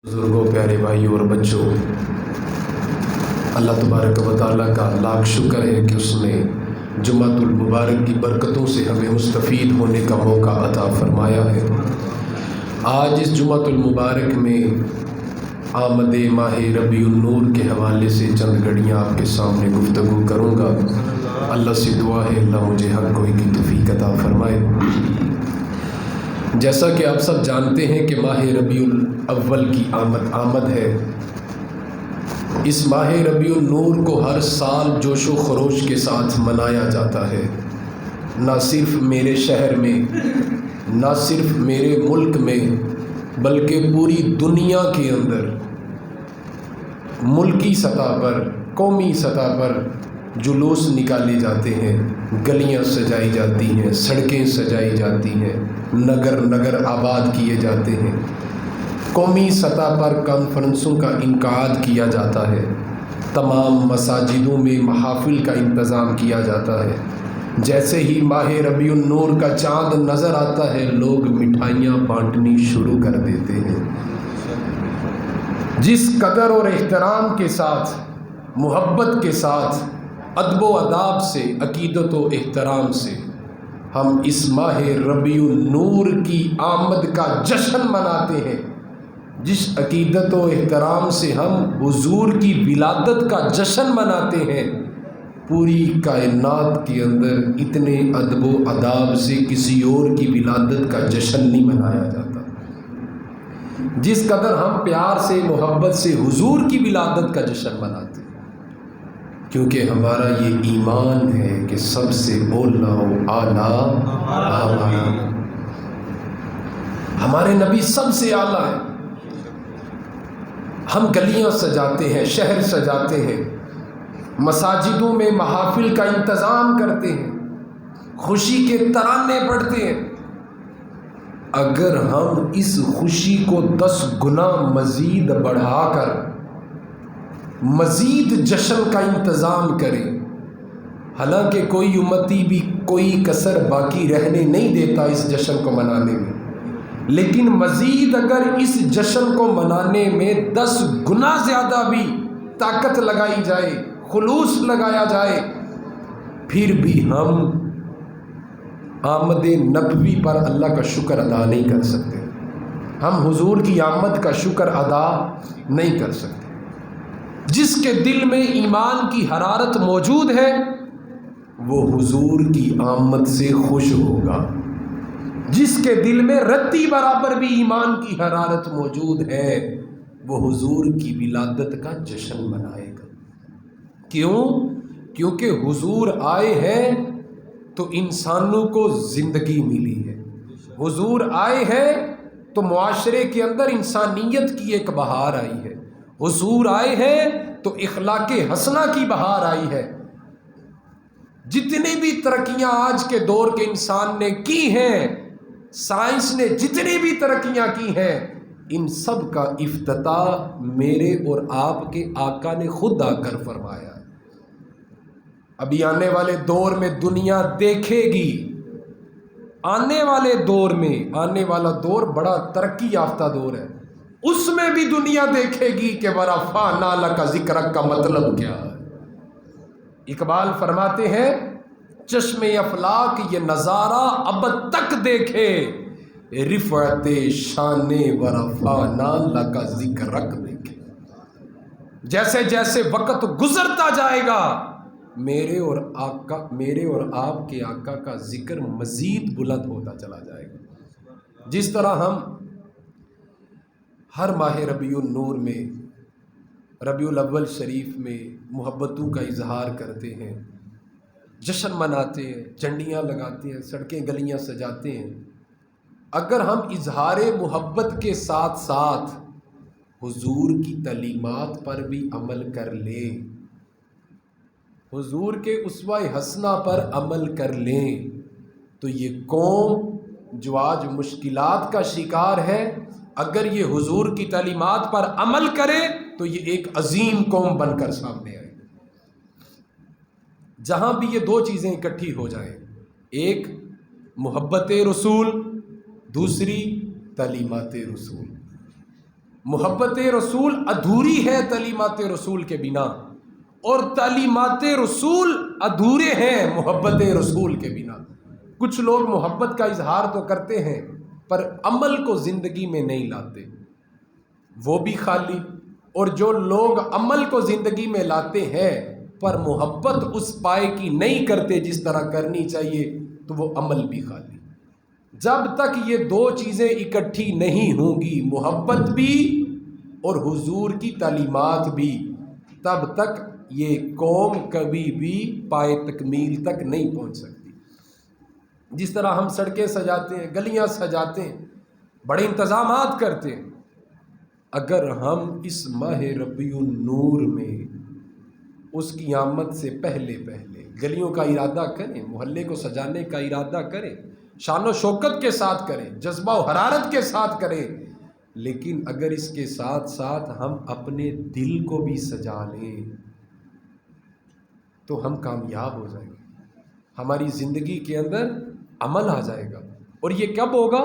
بزرگوں، پیارے بھائیوں اور بچوں، اللہ تبارک و تعالیٰ کا لاکھ شکر ہے کہ اس نے جمعۃ المبارک کی برکتوں سے ہمیں مستفید ہونے کا موقع عطا فرمایا ہے۔ آج اس جمعۃ المبارک میں آمد ماہ ربیع النور کے حوالے سے چند گھڑیاں آپ کے سامنے گفتگو کروں گا۔ اللہ سے دعا ہے اللہ مجھے حق گوئی کی توفیق عطا فرمائے۔ جیسا کہ آپ سب جانتے ہیں کہ ماہ ربیع الاول کی آمد ہے۔ اس ماہ ربیع النور کو ہر سال جوش و خروش کے ساتھ منایا جاتا ہے، نہ صرف میرے شہر میں، نہ صرف میرے ملک میں، بلکہ پوری دنیا کے اندر ملکی سطح پر، قومی سطح پر جلوس نکالے جاتے ہیں، گلیاں سجائی جاتی ہیں، سڑکیں سجائی جاتی ہیں، نگر آباد کیے جاتے ہیں، قومی سطح پر کانفرنسوں کا انعقاد کیا جاتا ہے، تمام مساجدوں میں محافل کا انتظام کیا جاتا ہے۔ جیسے ہی ماہ ربیع النور کا چاند نظر آتا ہے، لوگ مٹھائیاں بانٹنی شروع کر دیتے ہیں۔ جس قدر اور احترام کے ساتھ، محبت کے ساتھ، ادب و آداب سے، عقیدت و احترام سے ہم اس ماہ ربیع النور کی آمد کا جشن مناتے ہیں، جس عقیدت و احترام سے ہم حضور کی ولادت کا جشن مناتے ہیں، پوری کائنات کے اندر اتنے ادب و آداب سے کسی اور کی ولادت کا جشن نہیں منایا جاتا۔ جس قدر ہم پیار سے، محبت سے حضور کی ولادت کا جشن مناتے ہیں، کیونکہ ہمارا یہ ایمان ہے کہ سب سے اولا و اعلیٰ ہمارے نبی سب سے اعلیٰ ہیں۔ ہم گلیاں سجاتے ہیں، شہر سجاتے ہیں، مساجدوں میں محافل کا انتظام کرتے ہیں، خوشی کے ترانے پڑھتے ہیں۔ اگر ہم اس خوشی کو 10 گنا مزید بڑھا کر مزید جشن کا انتظام کریں، حالانکہ کوئی امتی بھی کوئی کسر باقی رہنے نہیں دیتا اس جشن کو منانے میں، لیکن مزید اگر اس جشن کو منانے میں 10 گنا زیادہ بھی طاقت لگائی جائے، خلوص لگایا جائے، پھر بھی ہم آمد نبوی پر اللہ کا شکر ادا نہیں کر سکتے، ہم حضور کی آمد کا شکر ادا نہیں کر سکتے۔ جس کے دل میں ایمان کی حرارت موجود ہے وہ حضور کی آمد سے خوش ہوگا، جس کے دل میں رتی برابر بھی ایمان کی حرارت موجود ہے وہ حضور کی ولادت کا جشن منائے گا۔ کیوں؟ کیونکہ حضور آئے ہیں تو انسانوں کو زندگی ملی ہے، حضور آئے ہیں تو معاشرے کے اندر انسانیت کی ایک بہار آئی ہے، حضور آئے ہیں تو اخلاق حسنہ کی بہار آئی ہے۔ جتنی بھی ترقیاں آج کے دور کے انسان نے کی ہیں، سائنس نے جتنی بھی ترقیاں کی ہیں، ان سب کا افتتاح میرے اور آپ کے آقا نے خود آ کر فرمایا ہے۔ ابھی آنے والے دور میں دنیا دیکھے گی، آنے والے دور میں، آنے والا دور بڑا ترقی یافتہ دور ہے، اس میں بھی دنیا دیکھے گی کہ ورفعنا لک ذکرک کا مطلب کیا ہے۔ اقبال فرماتے ہیں چشم افلاک یہ نظارہ اب تک دیکھے، رفعت شان ورفعنا لک ذکرک دیکھے۔ جیسے جیسے وقت گزرتا جائے گا میرے اور آپ کے آقا کا ذکر مزید بلند ہوتا چلا جائے گا۔ جس طرح ہم ہر ماہ ربیع النور میں، ربیع الاول شریف میں محبتوں کا اظہار کرتے ہیں، جشن مناتے ہیں، جھنڈیاں لگاتے ہیں، سڑکیں گلیاں سجاتے ہیں، اگر ہم اظہار محبت کے ساتھ ساتھ حضور کی تعلیمات پر بھی عمل کر لیں، حضور کے اسوہ حسنہ پر عمل کر لیں، تو یہ قوم جو آج مشکلات کا شکار ہے، اگر یہ حضور کی تعلیمات پر عمل کرے تو یہ ایک عظیم قوم بن کر سامنے آئے۔ جہاں بھی یہ 2 چیزیں اکٹھی ہو جائیں، ایک محبت رسول، دوسری تعلیمات رسول، محبت رسول ادھوری ہے تعلیمات رسول کے بنا، اور تعلیمات رسول ادھورے ہیں محبت رسول کے بنا۔ کچھ لوگ محبت کا اظہار تو کرتے ہیں پر عمل کو زندگی میں نہیں لاتے، وہ بھی خالی۔ اور جو لوگ عمل کو زندگی میں لاتے ہیں پر محبت اس پائے کی نہیں کرتے جس طرح کرنی چاہیے، تو وہ عمل بھی خالی۔ جب تک یہ دو چیزیں اکٹھی نہیں ہوں گی، محبت بھی اور حضور کی تعلیمات بھی، تب تک یہ قوم کبھی بھی پائے تکمیل تک نہیں پہنچ سکتی۔ جس طرح ہم سڑکیں سجاتے ہیں، گلیاں سجاتے ہیں، بڑے انتظامات کرتے ہیں، اگر ہم اس ماہ ربیع النور میں اس کی آمد سے پہلے گلیوں کا ارادہ کریں، محلے کو سجانے کا ارادہ کریں، شان و شوکت کے ساتھ کریں، جذبہ و حرارت کے ساتھ کریں، لیکن اگر اس کے ساتھ ساتھ ہم اپنے دل کو بھی سجا لیں تو ہم کامیاب ہو جائیں گے، ہماری زندگی کے اندر عمل آ جائے گا۔ اور یہ کب ہوگا؟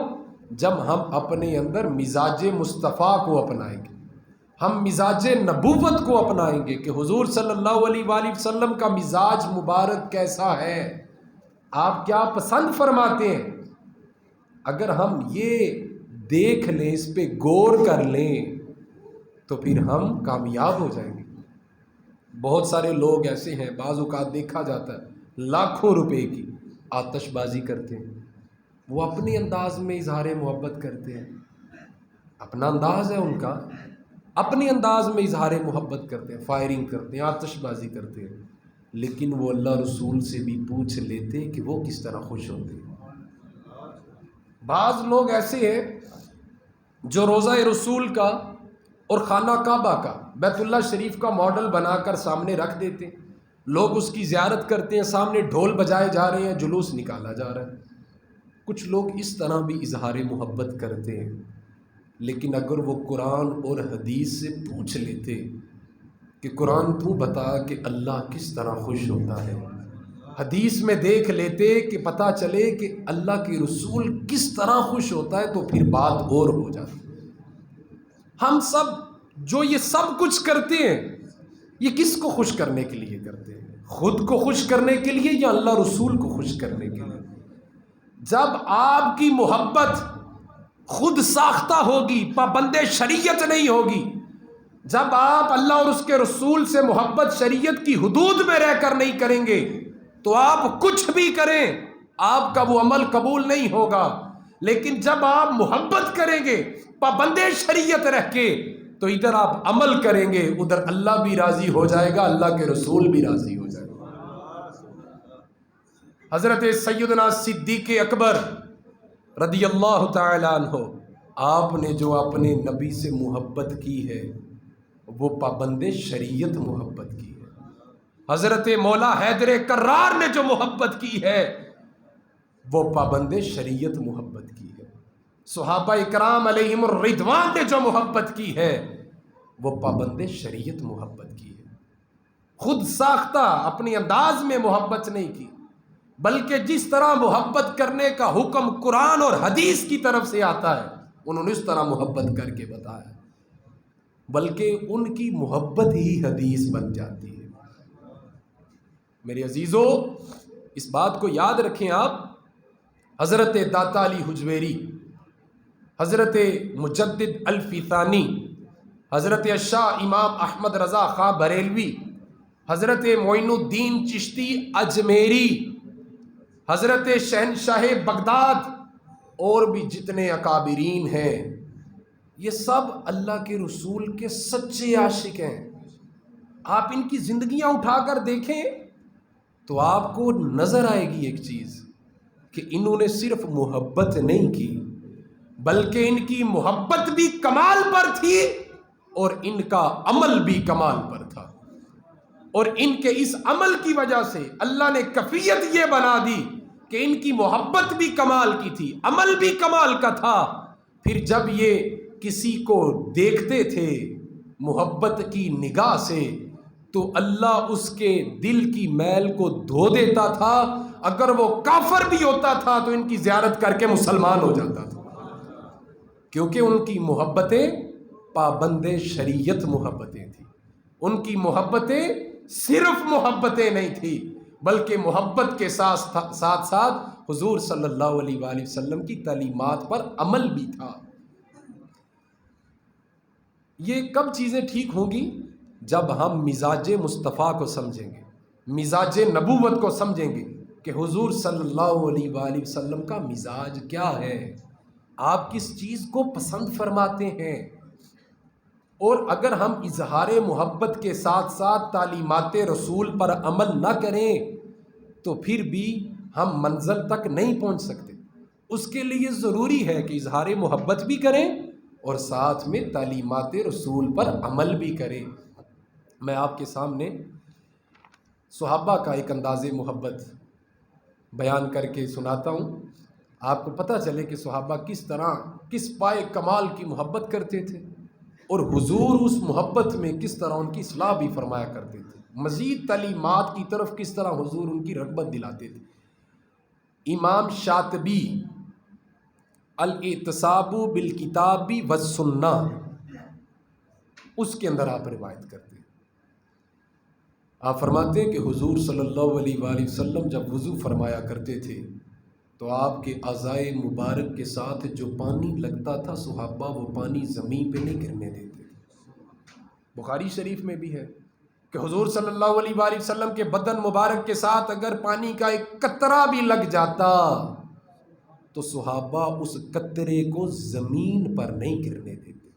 جب ہم اپنے اندر مزاج مصطفیٰ کو اپنائیں گے، ہم مزاج نبوت کو اپنائیں گے کہ حضور صلی اللہ علیہ وآلہ وسلم کا مزاج مبارک کیسا ہے، آپ کیا پسند فرماتے ہیں۔ اگر ہم یہ دیکھ لیں، اس پہ غور کر لیں، تو پھر ہم کامیاب ہو جائیں گے۔ بہت سارے لوگ ایسے ہیں، بعض اوقات دیکھا جاتا ہے لاکھوں روپے کی آتش بازی کرتے ہیں، وہ اپنے انداز میں اظہار محبت کرتے ہیں، اپنا انداز ہے ان کا، اپنے انداز میں اظہار محبت کرتے ہیں، فائرنگ کرتے ہیں، آتش بازی کرتے ہیں، لیکن وہ اللہ رسول سے بھی پوچھ لیتے کہ وہ کس طرح خوش ہوتے ہیں۔ بعض لوگ ایسے ہیں جو روضہ رسول کا اور خانہ کعبہ کا، بیت اللہ شریف کا ماڈل بنا کر سامنے رکھ دیتے ہیں، لوگ اس کی زیارت کرتے ہیں، سامنے ڈھول بجائے جا رہے ہیں، جلوس نکالا جا رہا ہے۔ کچھ لوگ اس طرح بھی اظہار محبت کرتے ہیں، لیکن اگر وہ قرآن اور حدیث سے پوچھ لیتے کہ قرآن تو بتا کہ اللہ کس طرح خوش ہوتا ہے، حدیث میں دیکھ لیتے کہ پتہ چلے کہ اللہ کے رسول کس طرح خوش ہوتا ہے، تو پھر بات اور ہو جاتی۔ ہم سب جو یہ سب کچھ کرتے ہیں، یہ کس کو خوش کرنے کے لیے کرتے ہیں؟ خود کو خوش کرنے کے لیے یا اللہ رسول کو خوش کرنے کے لیے؟ جب آپ کی محبت خود ساختہ ہوگی، پابند شریعت نہیں ہوگی، جب آپ اللہ اور اس کے رسول سے محبت شریعت کی حدود میں رہ کر نہیں کریں گے، تو آپ کچھ بھی کریں آپ کا وہ عمل قبول نہیں ہوگا۔ لیکن جب آپ محبت کریں گے پابند شریعت رہ کے، تو ادھر آپ عمل کریں گے، ادھر اللہ بھی راضی ہو جائے گا، اللہ کے رسول بھی راضی ہو جائے گا۔ حضرت سیدنا صدیق اکبر رضی اللہ تعالی عنہ، آپ نے جو اپنے نبی سے محبت کی ہے وہ پابند شریعت محبت کی ہے۔ حضرت مولا حیدر کرار نے جو محبت کی ہے وہ پابند شریعت محبت کی ہے۔ صحابہ اکرام علیہم الرضوان نے جو محبت کی ہے وہ پابند شریعت محبت کی ہے۔ خود ساختہ اپنی انداز میں محبت نہیں کی، بلکہ جس طرح محبت کرنے کا حکم قرآن اور حدیث کی طرف سے آتا ہے انہوں نے اس طرح محبت کر کے بتایا، بلکہ ان کی محبت ہی حدیث بن جاتی ہے۔ میرے عزیزو، اس بات کو یاد رکھیں آپ، حضرت داتا علی حجویری، حضرت مجدد الفی ثانی، حضرت شاہ امام احمد رضا خاں بریلوی، حضرت معین الدین چشتی اجمیری، حضرت شہنشاہ بغداد اور بھی جتنے اکابرین ہیں، یہ سب اللہ کے رسول کے سچے عاشق ہیں۔ آپ ان کی زندگیاں اٹھا کر دیکھیں تو آپ کو نظر آئے گی ایک چیز کہ انہوں نے صرف محبت نہیں کی بلکہ ان کی محبت بھی کمال پر تھی اور ان کا عمل بھی کمال پر تھا، اور ان کے اس عمل کی وجہ سے اللہ نے کیفیت یہ بنا دی کہ ان کی محبت بھی کمال کی تھی، عمل بھی کمال کا تھا۔ پھر جب یہ کسی کو دیکھتے تھے محبت کی نگاہ سے تو اللہ اس کے دل کی میل کو دھو دیتا تھا، اگر وہ کافر بھی ہوتا تھا تو ان کی زیارت کر کے مسلمان ہو جاتا تھا، کیونکہ ان کی محبتیں پابند شریعت محبتیں تھیں. ان کی محبتیں صرف محبتیں نہیں تھیں بلکہ محبت کے ساتھ ساتھ حضور صلی اللہ علیہ وآلہ وسلم کی تعلیمات پر عمل بھی تھا. یہ کب چیزیں ٹھیک ہوں گی؟ جب ہم مزاج مصطفیٰ کو سمجھیں گے، مزاج نبوت کو سمجھیں گے کہ حضور صلی اللہ علیہ وآلہ وسلم کا مزاج کیا ہے، آپ کس چیز کو پسند فرماتے ہیں. اور اگر ہم اظہار محبت کے ساتھ ساتھ تعلیمات رسول پر عمل نہ کریں تو پھر بھی ہم منزل تک نہیں پہنچ سکتے. اس کے لیے ضروری ہے کہ اظہار محبت بھی کریں اور ساتھ میں تعلیمات رسول پر عمل بھی کریں. میں آپ کے سامنے صحابہ کا ایک انداز محبت بیان کر کے سناتا ہوں، آپ کو پتہ چلے کہ صحابہ کس پائے کمال کی محبت کرتے تھے اور حضور اس محبت میں کس طرح ان کی اصلاح بھی فرمایا کرتے تھے، مزید تعلیمات کی طرف کس طرح حضور ان کی رغبت دلاتے تھے. امام شاطبی الاعتصاب بالکتاب والسنہ اس کے اندر آپ روایت کرتے ہیں، آپ فرماتے ہیں کہ حضور صلی اللہ علیہ وآلہ وسلم جب وضو فرمایا کرتے تھے تو آپ کے اعضائے مبارک کے ساتھ جو پانی لگتا تھا صحابہ وہ پانی زمین پہ نہیں گرنے دیتے تھے. بخاری شریف میں بھی ہے کہ حضور صلی اللہ علیہ وآلہ وسلم کے بدن مبارک کے ساتھ اگر پانی کا ایک قطرہ بھی لگ جاتا تو صحابہ اس قطرے کو زمین پر نہیں گرنے دیتے.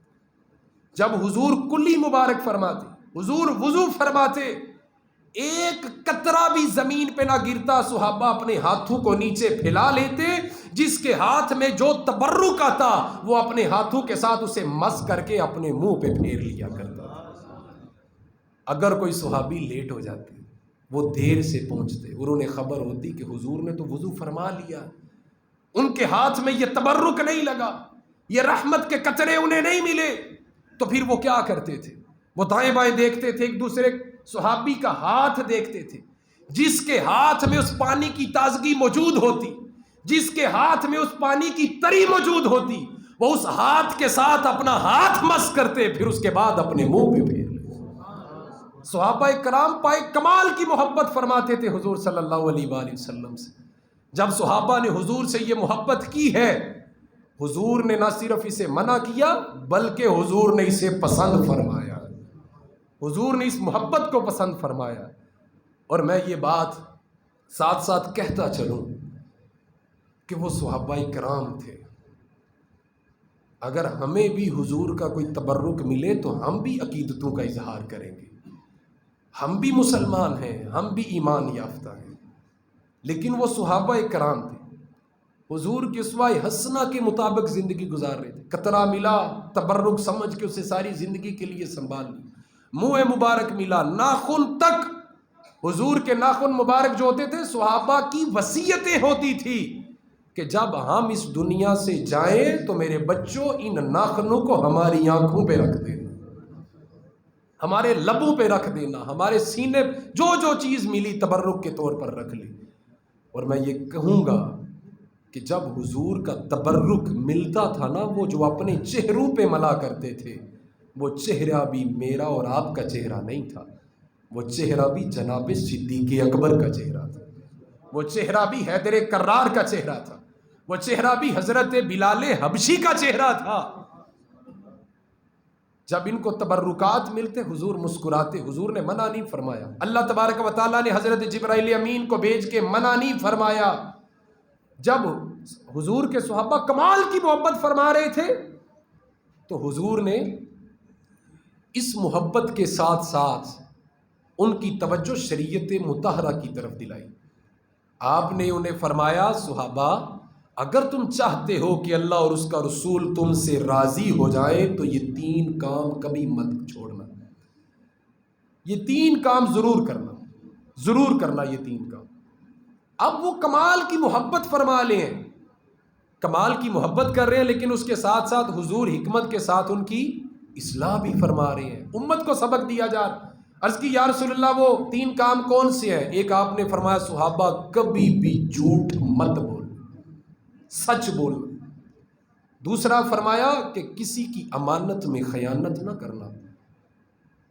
جب حضور کلی مبارک فرماتے، حضور وضو فرماتے، ایک قطرہ بھی زمین پہ نہ گرتا، صحابہ اپنے ہاتھوں کو نیچے پھیلا لیتے، جس کے ہاتھ میں جو تبرک آتا وہ اپنے ہاتھوں کے ساتھ اسے مس کر کے اپنے منہ پہ پھیر لیا کرتا. اگر کوئی صحابی لیٹ ہو جاتے، وہ دیر سے پہنچتے اور انہیں خبر ہوتی کہ حضور نے تو وضو فرما لیا، ان کے ہاتھ میں یہ تبرک نہیں لگا، یہ رحمت کے قطرے انہیں نہیں ملے، تو پھر وہ کیا کرتے تھے؟ وہ دائیں بائیں دیکھتے تھے، ایک دوسرے صحابی کا ہاتھ دیکھتے تھے، جس کے ہاتھ میں اس پانی کی تازگی موجود ہوتی، جس کے ہاتھ میں اس پانی کی تری موجود ہوتی، وہ اس ہاتھ کے ساتھ اپنا ہاتھ مس کرتے، پھر اس کے بعد اپنے منہ پہ پھیر لیتے. صحابہ کرام پائے کمال کی محبت فرماتے تھے حضور صلی اللہ علیہ وآلہ وسلم سے. جب صحابہ نے حضور سے یہ محبت کی ہے، حضور نے نہ صرف اسے منع کیا بلکہ حضور نے اسے پسند فرمایا، حضور نے اس محبت کو پسند فرمایا. اور میں یہ بات ساتھ ساتھ کہتا چلوں کہ وہ صحابہ کرام تھے. اگر ہمیں بھی حضور کا کوئی تبرک ملے تو ہم بھی عقیدتوں کا اظہار کریں گے، ہم بھی مسلمان ہیں، ہم بھی ایمان یافتہ ہیں. لیکن وہ صحابہ کرام تھے، حضور کے اسوہ حسنہ کے مطابق زندگی گزار رہے تھے. قطرہ ملا تبرک سمجھ کے اسے ساری زندگی کے لیے سنبھال لی. منہ مبارک ملا، ناخن تک، حضور کے ناخن مبارک جو ہوتے تھے صحابہ کی وصیتیں ہوتی تھی کہ جب ہم اس دنیا سے جائیں تو میرے بچوں ان ناخنوں کو ہماری آنکھوں پہ رکھ دینا، ہمارے لبوں پہ رکھ دینا، ہمارے سینے جو چیز ملی تبرک کے طور پر رکھ لی. اور میں یہ کہوں گا کہ جب حضور کا تبرک ملتا تھا نا، وہ جو اپنے چہروں پہ ملا کرتے تھے، وہ چہرہ بھی میرا اور آپ کا چہرہ نہیں تھا، وہ چہرہ بھی جناب صدیق اکبر کا چہرہ تھا، وہ چہرہ بھی حیدر کرار کا چہرہ تھا، وہ چہرہ بھی حضرت بلال حبشی کا چہرہ تھا. جب ان کو تبرکات ملتے حضور مسکراتے، حضور نے منع نہیں فرمایا. اللہ تبارک و تعالیٰ نے حضرت جبرائیل امین کو بھیج کے منع نہیں فرمایا. جب حضور کے صحابہ کمال کی محبت فرما رہے تھے تو حضور نے اس محبت کے ساتھ ساتھ ان کی توجہ شریعت مطہرہ کی طرف دلائی. آپ نے انہیں فرمایا، صحابہ اگر تم چاہتے ہو کہ اللہ اور اس کا رسول تم سے راضی ہو جائے تو یہ 3 کام کبھی مت چھوڑنا، یہ 3 کام ضرور کرنا یہ 3 کام. اب وہ کمال کی محبت فرما لے ہیں، کمال کی محبت کر رہے ہیں، لیکن اس کے ساتھ ساتھ حضور حکمت کے ساتھ ان کی اصلاح بھی فرما رہے ہیں، امت کو سبق دیا جا رہا. عرض کی یا رسول اللہ وہ 3 کام کون سے ہیں؟ ایک آپ نے فرمایا صحابہ کبھی بھی جھوٹ مت بول، سچ بولنا. دوسرا فرمایا کہ کسی کی امانت میں خیانت نہ کرنا.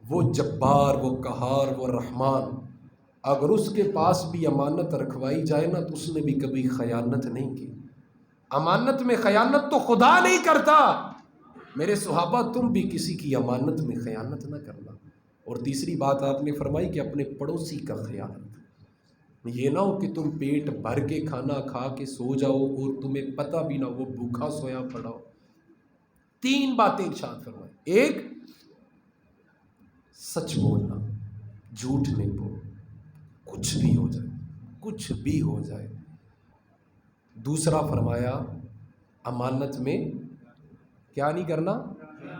وہ جبار، وہ قہار، وہ رحمان، اگر اس کے پاس بھی امانت رکھوائی جائے نا تو اس نے بھی کبھی خیانت نہیں کی. امانت میں خیانت تو خدا نہیں کرتا. میرے صحابہ تم بھی کسی کی امانت میں خیانت نہ کرنا. اور تیسری بات آپ نے فرمائی کہ اپنے پڑوسی کا خیال رکھنا. یہ نہ ہو کہ تم پیٹ بھر کے کھانا کھا کے سو جاؤ اور تمہیں پتہ بھی نہ وہ بھوکا سویا پڑا ہو. 3 باتیں ارشاد فرمائی. 1، سچ بولنا، جھوٹ نہیں بولنا، کچھ بھی ہو جائے، کچھ بھی ہو جائے. دوسرا فرمایا امانت میں کیا نہیں کرنا؟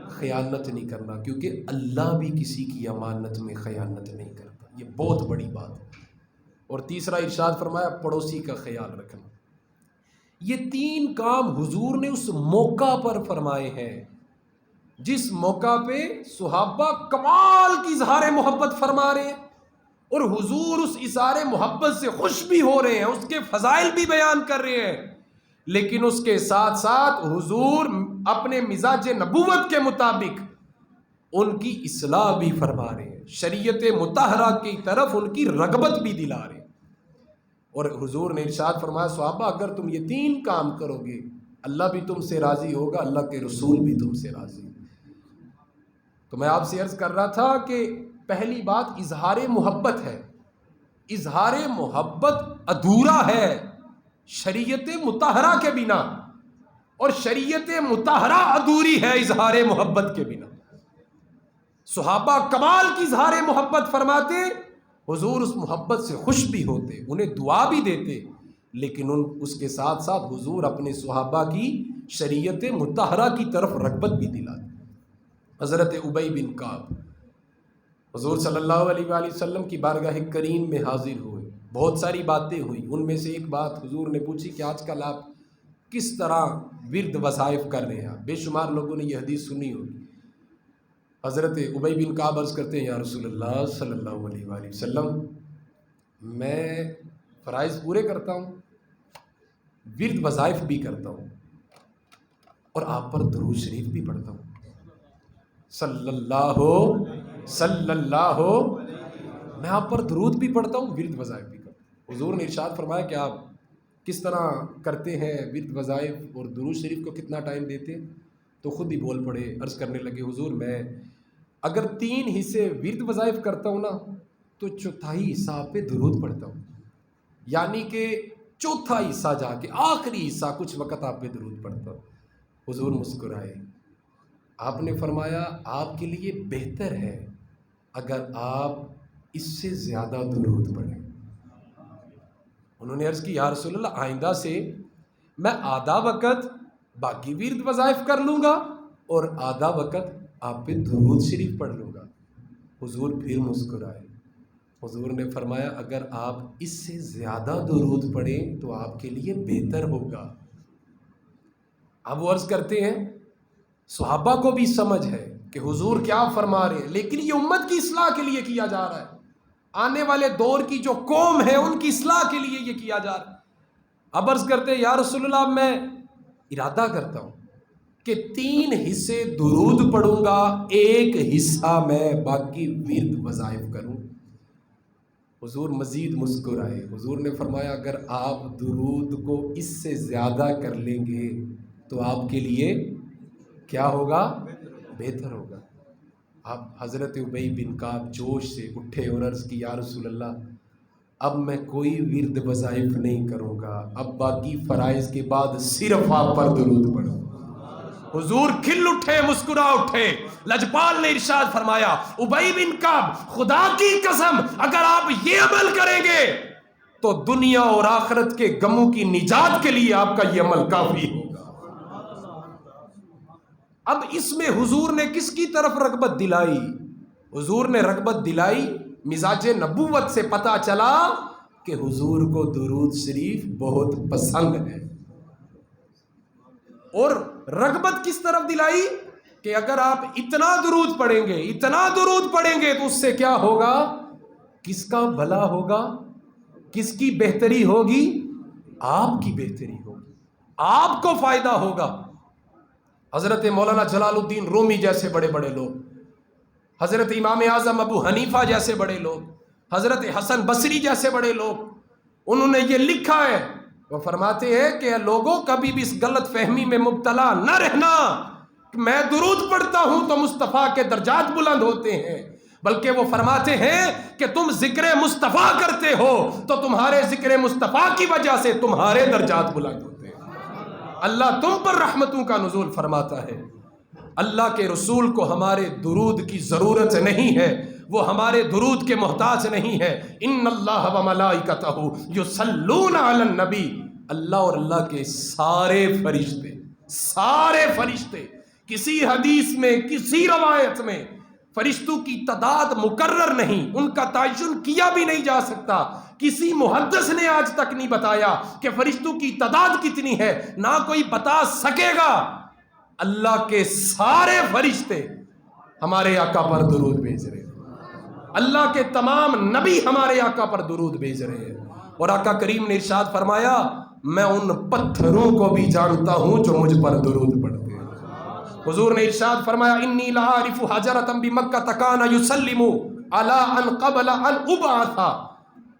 خیانت نہیں کرنا، کیونکہ اللہ بھی کسی کی امانت میں خیانت نہیں کرتا. یہ بہت بڑی بات ہے. اور تیسرا ارشاد فرمایا پڑوسی کا خیال رکھنا. یہ 3 کام حضور نے اس موقع پر فرمائے ہیں جس موقع پہ صحابہ کمال کی اظہار محبت فرما رہے ہیں، اور حضور اس اظہار محبت سے خوش بھی ہو رہے ہیں، اس کے فضائل بھی بیان کر رہے ہیں. لیکن اس کے ساتھ ساتھ حضور اپنے مزاج نبوت کے مطابق ان کی اصلاح بھی فرما رہے ہیں، شریعت مطہرہ کی طرف ان کی رغبت بھی دلا رہے ہیں. اور حضور نے ارشاد فرمایا صحابہ اگر تم یہ 3 کام کرو گے اللہ بھی تم سے راضی ہوگا، اللہ کے رسول بھی تم سے راضی. تو میں آپ سے عرض کر رہا تھا کہ پہلی بات اظہار محبت ہے. اظہار محبت ادھورا ہے شریعت مطہرہ کے بنا، اور شریعت مطہرہ ادھوری ہے اظہار محبت کے بنا. صحابہ کمال کی اظہار محبت فرماتے، حضور اس محبت سے خوش بھی ہوتے، انہیں دعا بھی دیتے، لیکن اس کے ساتھ ساتھ حضور اپنے صحابہ کی شریعت مطہرہ کی طرف رغبت بھی دلاتے. حضرت ابی بن کعب حضور صلی اللہ علیہ وآلہ وسلم کی بارگاہ کریم میں حاضر ہوئے. بہت ساری باتیں ہوئیں، ان میں سے ایک بات حضور نے پوچھی کہ آج کل آپ کس طرح ورد وظائف کر رہے ہیں. بے شمار لوگوں نے یہ حدیث سنی ہوگی. حضرت ابی بن کعب عرض کرتے ہیں یا رسول اللہ صلی اللہ علیہ وآلہ وسلم میں فرائض پورے کرتا ہوں، ورد وظائف بھی کرتا ہوں، اور آپ پر درود شریف بھی پڑھتا ہوں. صلی اللہ میں آپ پر درود بھی پڑھتا ہوں، ورد وظائف بھی کرتا ہوں. حضور نے ارشاد فرمایا کہ آپ کس طرح کرتے ہیں ورد وظائف اور درود شریف کو کتنا ٹائم دیتے ہیں؟ تو خود ہی بول پڑے، عرض کرنے لگے حضور میں اگر 3 حصے ورد وظائف کرتا ہوں نا تو 4تھائی حصہ آپ پہ درود پڑھتا ہوں، یعنی کہ 4تھا حصہ جا کے آخری حصہ کچھ وقت آپ پہ درود پڑھتا ہوں. حضور مسکرائے، آپ نے فرمایا آپ کے لیے بہتر ہے اگر آپ اس سے زیادہ درود پڑھیں. انہوں نے عرض کی یا رسول اللہ آئندہ سے میں آدھا وقت باقی ورد وظائف کر لوں گا اور آدھا وقت آپ پہ درود شریف پڑھ لوں گا. حضور پھر مسکرائے. حضور نے فرمایا اگر آپ اس سے زیادہ درود پڑھیں تو آپ کے لیے بہتر ہوگا. اب وہ عرض کرتے ہیں صحابہ کو بھی سمجھ ہے کہ حضور کیا فرما رہے ہیں، لیکن یہ امت کی اصلاح کے لیے کیا جا رہا ہے، آنے والے دور کی جو قوم ہے ان کی اصلاح کے لیے یہ کیا جا رہا ہے. اب عرض کرتے ہیں یا رسول اللہ میں ارادہ کرتا ہوں کہ 3 حصے درود پڑھوں گا، 1 حصہ میں باقی ورد وظائف کروں. حضور مزید مسکرائے. حضور نے فرمایا اگر آپ درود کو اس سے زیادہ کر لیں گے تو آپ کے لیے کیا ہوگا؟ بہتر ہوگا. اب حضرت ابی بن کعب جوش سے اٹھے اور عرض کی یا رسول اللہ اب میں کوئی ورد وظائف نہیں کروں گا، اب باقی فرائض کے بعد صرف آپ پر درود پڑھوں. حضور کھل اٹھے، مسکرا اٹھے. لجپال نے ارشاد فرمایا ابی بن کعب خدا کی قسم اگر آپ یہ عمل کریں گے تو دنیا اور آخرت کے غموں کی نجات کے لیے آپ کا یہ عمل کافی ہوگا. اب اس میں حضور نے کس کی طرف رغبت دلائی؟ حضور نے رغبت دلائی مزاج نبوت سے. پتہ چلا کہ حضور کو درود شریف بہت پسند ہے. اور رغبت کس طرف دلائی کہ اگر آپ اتنا درود پڑھیں گے، اتنا درود پڑھیں گے تو اس سے کیا ہوگا؟ کس کا بھلا ہوگا؟ کس کی بہتری ہوگی؟ آپ کی بہتری ہوگی، آپ کو فائدہ ہوگا. حضرت مولانا جلال الدین رومی جیسے بڑے بڑے لوگ، حضرت امام اعظم ابو حنیفہ جیسے بڑے لوگ، حضرت حسن بصری جیسے بڑے لوگ، انہوں نے یہ لکھا ہے، وہ فرماتے ہیں کہ لوگوں کبھی بھی اس غلط فہمی میں مبتلا نہ رہنا کہ میں درود پڑھتا ہوں تو مصطفیٰ کے درجات بلند ہوتے ہیں، بلکہ وہ فرماتے ہیں کہ تم ذکر مصطفیٰ کرتے ہو تو تمہارے ذکر مصطفیٰ کی وجہ سے تمہارے درجات بلند ہوتے ہیں۔ اللہ تم پر رحمتوں کا نزول فرماتا ہے۔ اللہ کے رسول کو ہمارے درود کی ضرورت نہیں ہے، وہ ہمارے درود کے محتاج نہیں ہے۔ ان اللہ و ملائکتہ یصلون علی النبی، اللہ اور اللہ کے سارے فرشتے، کسی حدیث میں کسی روایت میں فرشتوں کی تعداد مقرر نہیں، ان کا تعین کیا بھی نہیں جا سکتا، کسی محدث نے آج تک نہیں بتایا کہ فرشتوں کی تعداد کتنی ہے، نہ کوئی بتا سکے گا۔ اللہ کے سارے فرشتے ہمارے آقا پر درود بھیج رہے ہیں، اللہ کے تمام نبی ہمارے آقا پر درود بھیج رہے ہیں، اور آقا کریم نے ارشاد فرمایا میں ان پتھروں کو بھی جانتا ہوں جو مجھ پر درود پڑھتے ہیں۔ حضور نے ارشاد فرمایا انی لعارف حجرۃ بمکہ کان یسلم علی ان قبل ان ابعث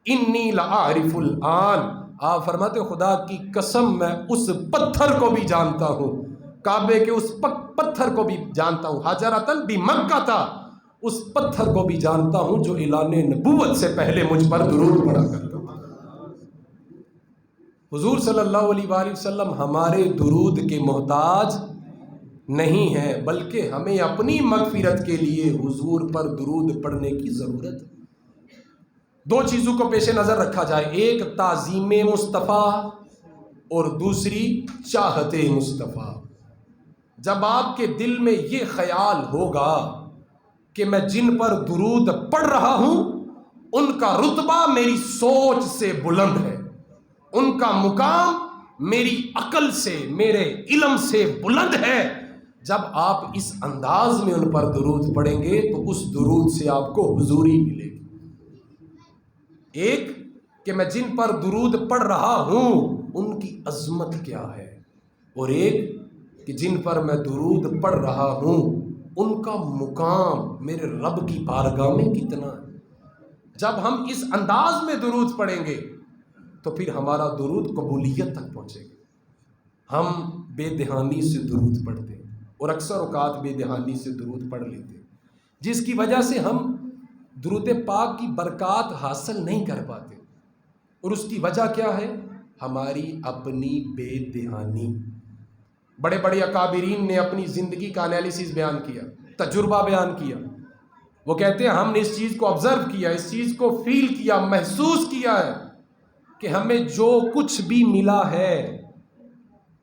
انی لعارف الان۔ آپ فرماتے خدا کی قسم میں اس پتھر کو بھی جانتا ہوں، کعبے کے اس پتھر کو بھی جانتا ہوں، حجرۃ بمکہ تھا، اس پتھر کو بھی جانتا ہوں جو اعلان نبوت سے پہلے مجھ پر درود پڑھا کرتا تھا۔ حضور صلی اللہ علیہ وآلہ وسلم ہمارے درود کے محتاج نہیں ہے، بلکہ ہمیں اپنی مغفرت کے لیے حضور پر درود پڑھنے کی ضرورت ہے۔ دو چیزوں کو پیش نظر رکھا جائے، ایک تعظیم مصطفیٰ اور دوسری چاہت مصطفیٰ۔ جب آپ کے دل میں یہ خیال ہوگا کہ میں جن پر درود پڑھ رہا ہوں ان کا رتبہ میری سوچ سے بلند ہے، ان کا مقام میری عقل سے، میرے علم سے بلند ہے، جب آپ اس انداز میں ان پر درود پڑھیں گے تو اس درود سے آپ کو حضوری ملے گی۔ ایک کہ میں جن پر درود پڑھ رہا ہوں ان کی عظمت کیا ہے، اور ایک کہ جن پر میں درود پڑھ رہا ہوں ان کا مقام میرے رب کی بارگاہ میں کتنا ہے۔ جب ہم اس انداز میں درود پڑھیں گے تو پھر ہمارا درود قبولیت تک پہنچے گا۔ ہم بے دہانی سے درود پڑھتے ہیں اور اکثر اوقات بے دہانی سے درود پڑھ لیتے ہیں، جس کی وجہ سے ہم درود پاک کی برکات حاصل نہیں کر پاتے، اور اس کی وجہ کیا ہے؟ ہماری اپنی بے دہانی۔ بڑے بڑے اکابرین نے اپنی زندگی کا انالیسس بیان کیا، تجربہ بیان کیا، وہ کہتے ہیں ہم نے اس چیز کو آبزرو کیا، اس چیز کو فیل کیا، محسوس کیا ہے کہ ہمیں جو کچھ بھی ملا ہے،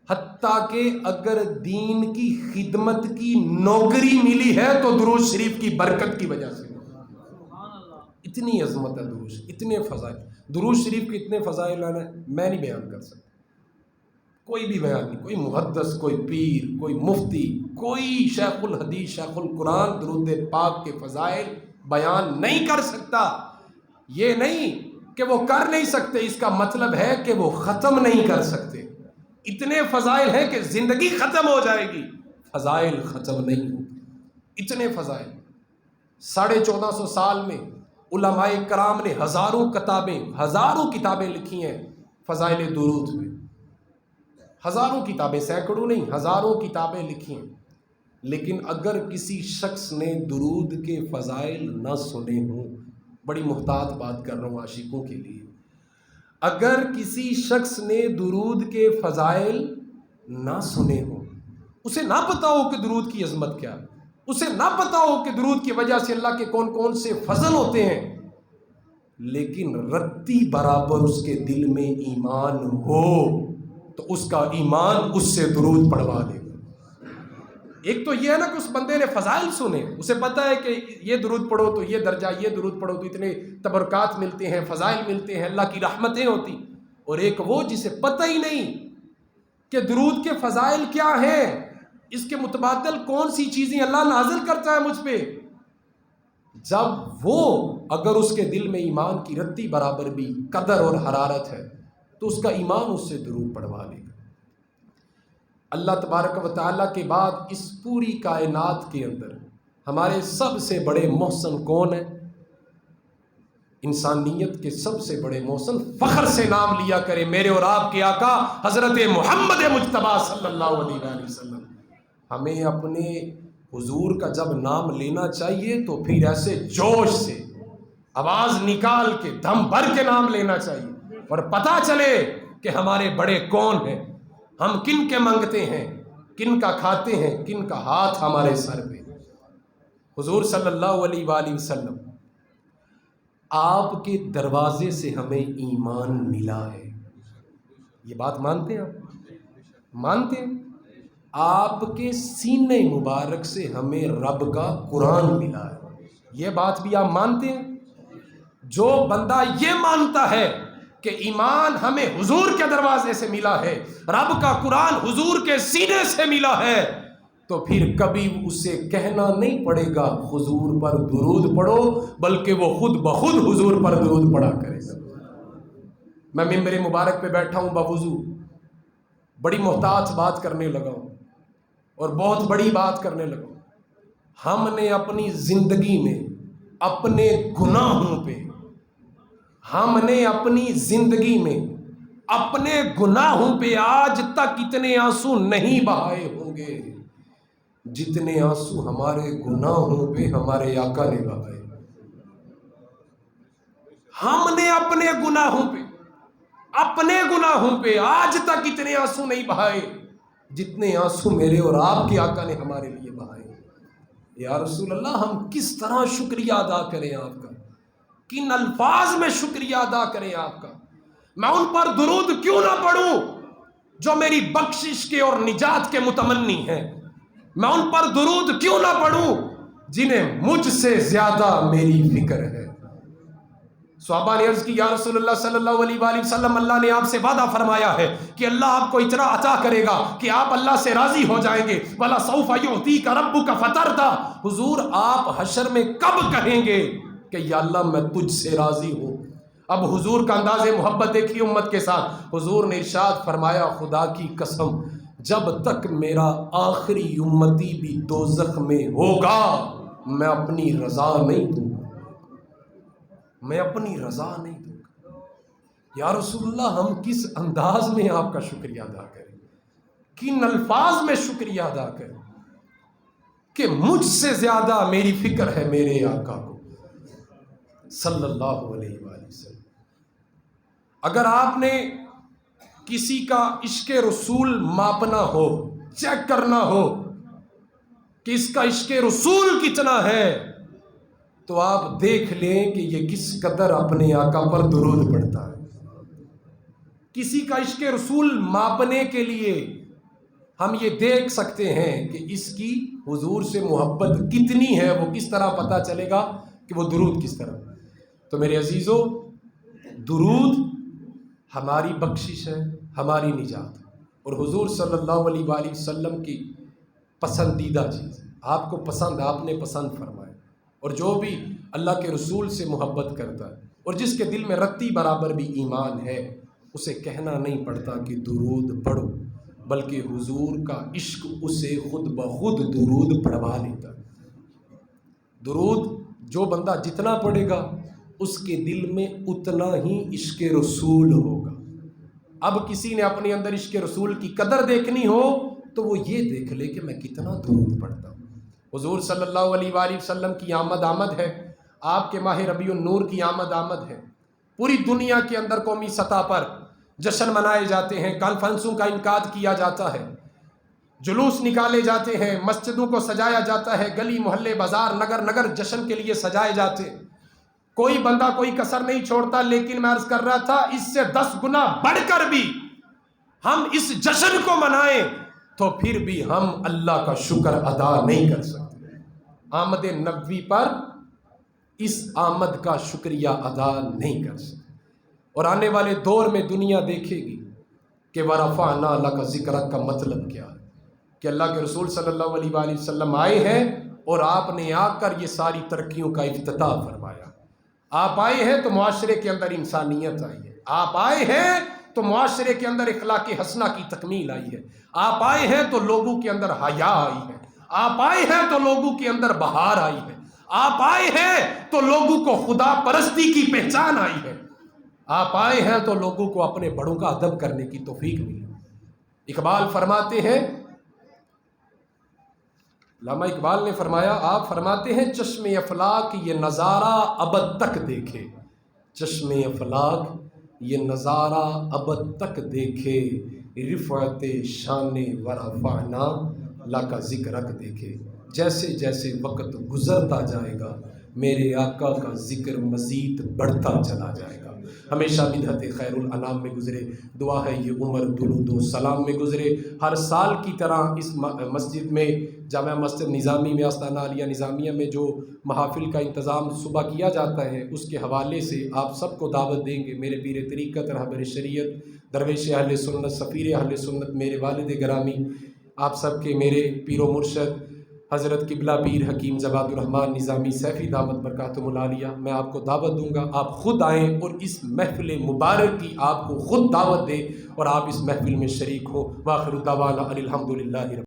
حتیٰ کہ اگر دین کی خدمت کی نوکری ملی ہے تو درود شریف کی برکت کی وجہ سے۔ اتنی عظمت ہے درود، اتنے فضائل، درود شریف کے اتنے فضائل ہیں میں نہیں بیان کر سکتا، کوئی بھی بیان نہیں، کوئی محدث، کوئی پیر، کوئی مفتی، کوئی شیخ الحدیث، شیخ القرآن درود پاک کے فضائل بیان نہیں کر سکتا۔ یہ نہیں کہ وہ کر نہیں سکتے، اس کا مطلب ہے کہ وہ ختم نہیں کر سکتے۔ اتنے فضائل ہیں کہ زندگی ختم ہو جائے گی، فضائل ختم نہیں ہوتے، اتنے فضائل۔ 1450 سال میں علماء کرام نے ہزاروں کتابیں لکھی ہیں فضائل درود میں، ہزاروں کتابیں، سینکڑوں نہیں، ہزاروں کتابیں لکھی ہیں، لیکن اگر کسی شخص نے درود کے فضائل نہ سنے ہوں، بڑی محتاط بات کر رہا ہوں عاشقوں کے لیے، اگر کسی شخص نے درود کے فضائل نہ سنے ہوں، اسے نہ پتا ہو کہ درود کی عظمت کیا ہے، اسے نہ پتا ہو کہ درود کی وجہ سے اللہ کے کون کون سے فضل ہوتے ہیں، لیکن رتی برابر اس کے دل میں ایمان ہو تو اس کا ایمان اس سے درود پڑھوا دے گا۔ ایک تو یہ ہے نا کہ اس بندے نے فضائل سنے، اسے پتا ہے کہ یہ درود پڑھو تو یہ درجہ، یہ درود پڑھو تو اتنے تبرکات ملتے ہیں، فضائل ملتے ہیں، اللہ کی رحمتیں ہوتی، اور ایک وہ جسے پتہ ہی نہیں کہ درود کے فضائل کیا ہیں، اس کے متبادل کون سی چیزیں اللہ نازل کرتا ہے مجھ پہ، جب وہ اگر اس کے دل میں ایمان کی رتی برابر بھی قدر اور حرارت ہے تو اس کا ایمان اس سے درود پڑھوا لے گا۔ اللہ تبارک و تعالیٰ کے بعد اس پوری کائنات کے اندر ہمارے سب سے بڑے محسن کون ہیں؟ انسانیت کے سب سے بڑے محسن فخر سے نام لیا کرے میرے اور آپ کے آقا حضرت محمد مجتبیٰ صلی اللہ علیہ وآلہ وسلم۔ ہمیں اپنے حضور کا جب نام لینا چاہیے تو پھر ایسے جوش سے آواز نکال کے دم بھر کے نام لینا چاہیے، اور پتہ چلے کہ ہمارے بڑے کون ہیں، ہم کن کے منگتے ہیں، کن کا کھاتے ہیں، کن کا ہاتھ ہمارے سر پہ۔ حضور صلی اللہ علیہ وآلہ وسلم، آپ کے دروازے سے ہمیں ایمان ملا ہے، یہ بات مانتے ہیں آپ؟ مانتے ہیں؟ آپ کے سینے مبارک سے ہمیں رب کا قرآن ملا ہے، یہ بات بھی آپ مانتے ہیں؟ جو بندہ یہ مانتا ہے کہ ایمان ہمیں حضور کے دروازے سے ملا ہے، رب کا قرآن حضور کے سینے سے ملا ہے، تو پھر کبھی اسے کہنا نہیں پڑے گا حضور پر درود پڑھو، بلکہ وہ خود بخود حضور پر درود پڑھا کرے گا۔ میں ممبر مبارک پہ بیٹھا ہوں بوضو، بڑی محتاط بات کرنے لگا ہوں اور بہت بڑی بات کرنے لگا ہوں۔ ہم نے اپنی زندگی میں اپنے گناہوں پہ، ہم نے اپنی زندگی میں اپنے گناہوں پہ آج تک اتنے آنسو نہیں بہائے ہوں گے جتنے آنسو ہمارے گناہوں پہ ہمارے آقا نے بہائے۔ ہم نے اپنے گناہوں پہ آج تک اتنے آنسو نہیں بہائے جتنے آنسو میرے اور آپ کے آقا نے ہمارے لیے بہائے۔ یا رسول اللہ، ہم کس طرح شکریہ ادا کریں آپ کا، کن الفاظ میں شکریہ ادا کریں آپ کا؟ میں ان پر درود کیوں نہ پڑھوں جو میری بخشش کے اور نجات کے متمنی ہیں؟ میں ان پر درود کیوں نہ پڑھوں جنہیں مجھ سے زیادہ میری فکر ہے؟ صحابہ نے عرض کی، یا رسول اللہ صلی اللہ علیہ وآلہ وسلم، اللہ نے آپ سے وعدہ فرمایا ہے کہ اللہ آپ کو اتنا عطا کرے گا کہ آپ اللہ سے راضی ہو جائیں گے۔ وَلَا سَوْفَ يُعْطِيكَ رَبُّكَ فَتَرْضَىٰ، حضور آپ حشر میں کب کہیں گے کہ یا اللہ میں تجھ سے راضی ہوں؟ اب حضور کا انداز محبت دیکھیے امت کے ساتھ۔ حضور نے ارشاد فرمایا، خدا کی قسم جب تک میرا آخری امتی بھی دوزخ میں ہوگا میں اپنی رضا نہیں دوں گا، میں اپنی رضا نہیں دوں گا۔ یا رسول اللہ، ہم کس انداز میں آپ کا شکریہ ادا کریں، کن الفاظ میں شکریہ ادا کریں کہ مجھ سے زیادہ میری فکر ہے میرے آقا کو صلی اللہ علیہ وآلہ وسلم۔ اگر آپ نے کسی کا عشق رسول ماپنا ہو، چیک کرنا ہو کہ اس کا عشق رسول کتنا ہے، تو آپ دیکھ لیں کہ یہ کس قدر اپنے آقا پر درود پڑھتا ہے۔ کسی کا عشق رسول ماپنے کے لیے ہم یہ دیکھ سکتے ہیں کہ اس کی حضور سے محبت کتنی ہے، وہ کس طرح پتہ چلے گا کہ وہ درود کس طرح۔ تو میرے عزیزو، درود ہماری بخشش ہے، ہماری نجات ہے، اور حضور صلی اللہ علیہ وآلہ وسلم کی پسندیدہ چیز ہے۔ آپ کو پسند، آپ نے پسند فرمایا، اور جو بھی اللہ کے رسول سے محبت کرتا ہے اور جس کے دل میں رتی برابر بھی ایمان ہے، اسے کہنا نہیں پڑتا کہ درود پڑھو، بلکہ حضور کا عشق اسے خود بخود درود پڑھوا لیتا ہے۔ درود جو بندہ جتنا پڑھے گا اس کے دل میں اتنا ہی عشق رسول ہوگا۔ اب کسی نے اپنے اندر عشق رسول کی قدر دیکھنی ہو تو وہ یہ دیکھ لے کہ میں کتنا درود پڑھتا ہوں۔ حضور صلی اللہ علیہ وآلہ وسلم کی آمد ہے، آپ کے ماہ ربیع النور کی آمد ہے۔ پوری دنیا کے اندر قومی سطح پر جشن منائے جاتے ہیں، کانفرنسوں کا انعقاد کیا جاتا ہے، جلوس نکالے جاتے ہیں، مسجدوں کو سجایا جاتا ہے، گلی محلے بازار نگر جشن کے لیے سجائے جاتے ہیں، کوئی بندہ کوئی کسر نہیں چھوڑتا۔ لیکن میں عرض کر رہا تھا، اس سے 10 گنا بڑھ کر بھی ہم اس جشن کو منائیں تو پھر بھی ہم اللہ کا شکر ادا نہیں کر سکتے۔ آمد نبوی پر اس آمد کا شکریہ ادا نہیں کر سکتے، اور آنے والے دور میں دنیا دیکھے گی کہ وَرَفَعْنَا لَكَ ذِكْرَكَ کا مطلب کیا ہے، کہ اللہ کے رسول صلی اللہ علیہ وآلہ وسلم آئے ہیں اور آپ نے آ کر یہ ساری ترقیوں کا افتتاح فرمایا۔ آپ آئے ہیں تو معاشرے کے اندر انسانیت آئی ہے، آپ آئے ہیں تو معاشرے کے اندر اخلاق حسنہ کی تکمیل آئی ہے، آپ آئے ہیں تو لوگوں کے اندر حیا آئی ہے، آپ آئے ہیں تو لوگوں کے اندر بہار آئی ہے، آپ آئے ہیں تو لوگوں کو خدا پرستی کی پہچان آئی ہے، آپ آئے ہیں تو لوگوں کو اپنے بڑوں کا ادب کرنے کی توفیق ملی۔ اقبال فرماتے ہیں، علامہ اقبال نے فرمایا، آپ فرماتے ہیں چشم افلاک یہ نظارہ ابد تک دیکھے، چشم افلاک یہ نظارہ ابد تک دیکھے، رفعت شان و رفعنا اللہ کا ذکر رکھ دیکھے۔ جیسے جیسے وقت گزرتا جائے گا میرے آقا کا ذکر مزید بڑھتا چلا جائے گا۔ ہمیشہ بدعت خیر الانام میں گزرے، دعا ہے یہ عمر درود و سلام میں گزرے۔ ہر سال کی طرح اس مسجد میں، جامع مسجد نظامی میں، آستانہ عالیہ نظامیہ میں جو محافل کا انتظام صبح کیا جاتا ہے، اس کے حوالے سے آپ سب کو دعوت دیں گے۔ میرے پیر طریقت، رہبر شریعت، درویش اہل سنت، سفیر اہل سنت، میرے والد گرامی، آپ سب کے میرے پیر و مرشد حضرت قبلہ پیر حکیم زباد الرحمن نظامی سیفی دامت برکاتہم العالیہ، میں آپ کو دعوت دوں گا، آپ خود آئیں اور اس محفل مبارک کی آپ کو خود دعوت دیں اور آپ اس محفل میں شریک ہو۔ وآخر دعوانا ان الحمدللہ۔